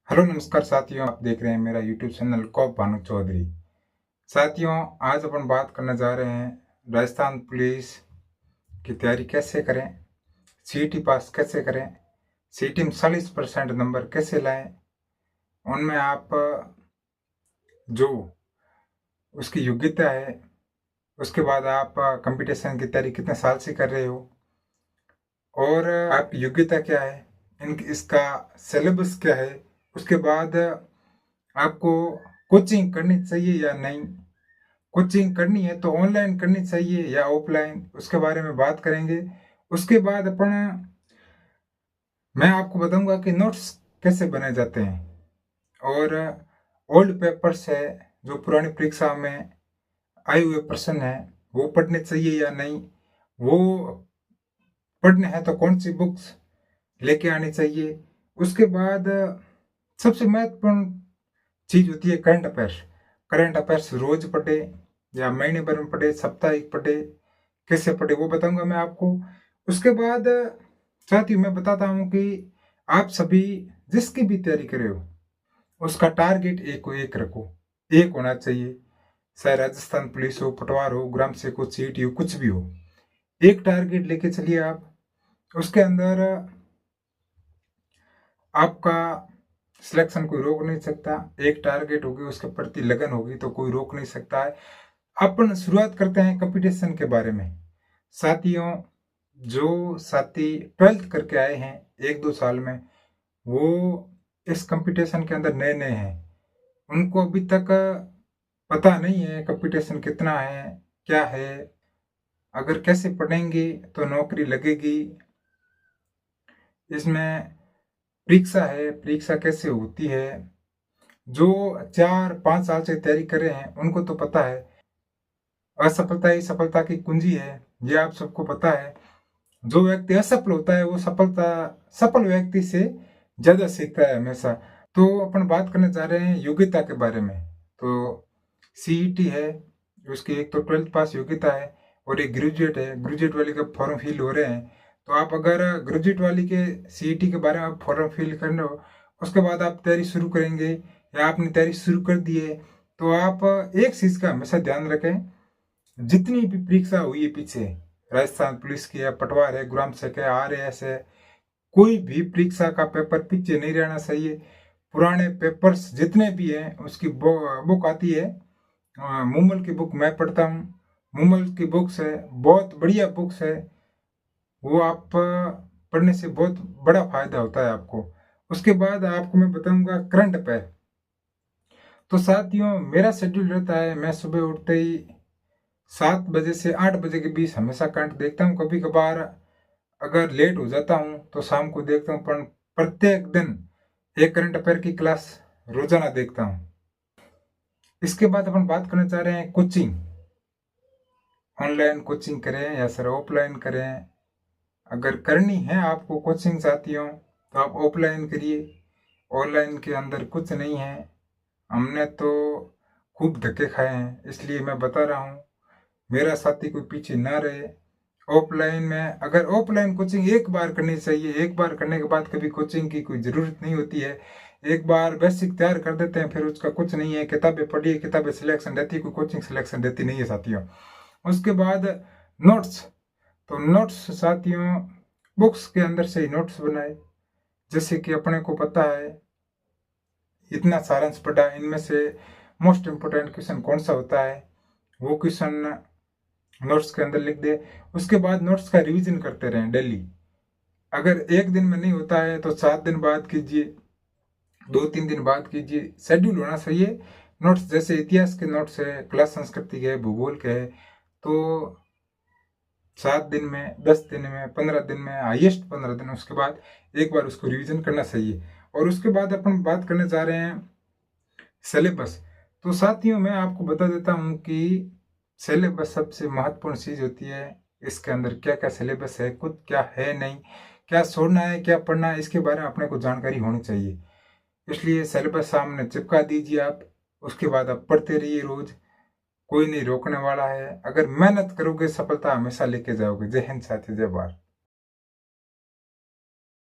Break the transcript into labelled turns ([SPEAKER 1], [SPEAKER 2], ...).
[SPEAKER 1] Hello नमस्कार साथियों, आप देख रहे हैं मेरा यूट्यूब चैनल कौप भानु चौधरी। साथियों, आज अपन बात करने जा रहे हैं राजस्थान पुलिस की तैयारी कैसे करें, सीईटी पास कैसे करें, सीईटी में 40% नंबर कैसे लाएं, उनमें आप जो उसकी योग्यता है, उसके बाद आप कंपटीशन की तैयारी कितने साल से कर रहे हो और आपकी योग्यता क्या है, इसका सिलेबस क्या है, उसके बाद आपको कोचिंग करनी चाहिए या नहीं, कोचिंग करनी है तो ऑनलाइन करनी चाहिए या ऑफलाइन, उसके बारे में बात करेंगे। उसके बाद मैं आपको बताऊंगा कि नोट्स कैसे बनाए जाते हैं और ओल्ड पेपर्स है जो पुरानी परीक्षा में आए हुए प्रश्न है वो पढ़ने चाहिए या नहीं, वो पढ़ने हैं तो कौन सी बुक्स लेके आनी चाहिए। उसके बाद सबसे महत्वपूर्ण चीज होती है करंट अफेयर्स। करंट अफेयर्स रोज पढ़े या महीने भर में पढ़े, साप्ताहिक पढ़े, कैसे पढ़े वो बताऊंगा मैं आपको। उसके बाद साथ ही मैं बताता हूँ कि आप सभी जिसकी भी तैयारी कर रहे हो उसका टारगेट एक को एक रखो, एक होना चाहिए। चाहे राजस्थान पुलिस हो, पटवार हो, ग्राम सेवक हो, सीईटी हो, कुछ भी हो, एक टारगेट लेके चलिए आप। उसके अंदर आपका सिलेक्शन कोई रोक नहीं सकता। एक टारगेट होगी, उसके प्रति लगन होगी तो कोई रोक नहीं सकता है। अपन शुरुआत करते हैं कंपटीशन के बारे में। साथियों, जो साथी 12th करके आए हैं 1-2 साल में, वो इस कंपटीशन के अंदर नए नए हैं, उनको अभी तक पता नहीं है कंपटीशन कितना है, क्या है, अगर कैसे पढ़ेंगे तो नौकरी लगेगी, इसमें परीक्षा है, परीक्षा कैसे होती है। जो 4-5 साल से तैयारी कर रहे हैं उनको तो पता है असफलता ही सफलता की कुंजी है, ये आप सबको पता है। जो व्यक्ति असफल होता है वो सफल व्यक्ति से ज्यादा सीखता है हमेशा। तो अपन बात करने जा रहे हैं योग्यता के बारे में। तो सीईटी है, उसकी एक तो 12th पास योग्यता है और एक ग्रेजुएट है। ग्रेजुएट वाले का फॉर्म फिल हो रहे हैं, तो आप अगर ग्रेजुएट वाली के सीईटी के बारे में आप फॉर्म फिल कर रहे हो, उसके बाद आप तैयारी शुरू करेंगे या आपने तैयारी शुरू कर दी है, तो आप एक चीज का हमेशा ध्यान रखें, जितनी भी परीक्षा हुई है पीछे, राजस्थान पुलिस की है, पटवार है, ग्राम सेवक है, आरएएस है, कोई भी परीक्षा का पेपर पीछे नहीं रहना चाहिए। पुराने पेपर्स जितने भी हैं उसकी बुक आती है, मुमल की बुक मैं पढ़ता हूँ, मुमल की बुक्स है, बहुत बढ़िया बुक्स है, वो आप पढ़ने से बहुत बड़ा फायदा होता है आपको। उसके बाद आपको मैं बताऊंगा करंट अफेयर। तो साथियों, मेरा शेड्यूल रहता है, मैं सुबह उठते ही 7 बजे से 8 बजे के बीच हमेशा करंट देखता हूँ। कभी कभार अगर लेट हो जाता हूँ तो शाम को देखता हूँ, पर प्रत्येक दिन एक करंट अफेयर की क्लास रोजाना देखता हूँ। इसके बाद अपन बात करना चाह रहे हैं कोचिंग। ऑनलाइन कोचिंग करें या सर ऑफलाइन करें। अगर करनी है आपको कोचिंग साथियों तो आप ऑफलाइन करिए, ऑनलाइन के अंदर कुछ नहीं है। हमने तो खूब धक्के खाए हैं, इसलिए मैं बता रहा हूँ, मेरा साथी कोई पीछे ना रहे। ऑफलाइन में अगर ऑफलाइन कोचिंग एक बार करनी चाहिए, एक बार करने के बाद कभी कोचिंग की कोई ज़रूरत नहीं होती है। एक बार बेसिक तैयार कर देते हैं, फिर उसका कुछ नहीं है, किताबें पढ़िए, किताबें सिलेक्शन देती है, कोई कोचिंग सिलेक्शन देती नहीं है साथियों। उसके बाद नोट्स, तो नोट्स साथियों बुक्स के अंदर से ही नोट्स बनाए। जैसे कि अपने को पता है इतना सारांश पढ़ा, इनमें से मोस्ट इम्पोर्टेंट क्वेश्चन कौन सा होता है वो क्वेश्चन नोट्स के अंदर लिख दे। उसके बाद नोट्स का रिवीजन करते रहें डेली। अगर एक दिन में नहीं होता है तो 7 दिन बाद कीजिए, 2-3 दिन बाद कीजिए, शेड्यूल होना चाहिए। नोट्स जैसे इतिहास के नोट्स है, क्लास संस्कृति के है, भूगोल के है, तो 7 दिन में, 10 दिन में, 15 दिन में, हाईएस्ट 15 दिन, उसके बाद एक बार उसको रिवीजन करना चाहिए। और उसके बाद अपन बात करने जा रहे हैं सिलेबस। तो साथियों, मैं आपको बता देता हूँ कि सिलेबस सबसे महत्वपूर्ण चीज होती है। इसके अंदर क्या क्या सिलेबस है, कुछ क्या है नहीं, क्या छोड़ना है, क्या पढ़ना है, इसके बारे में अपने को जानकारी होनी चाहिए। इसलिए सिलेबस सामने चिपका दीजिए आप, उसके बाद आप पढ़ते रहिए रोज, कोई नहीं रोकने वाला है। अगर मेहनत करोगे सफलता हमेशा लेके जाओगे। जय हिंद साथी, जय भारत।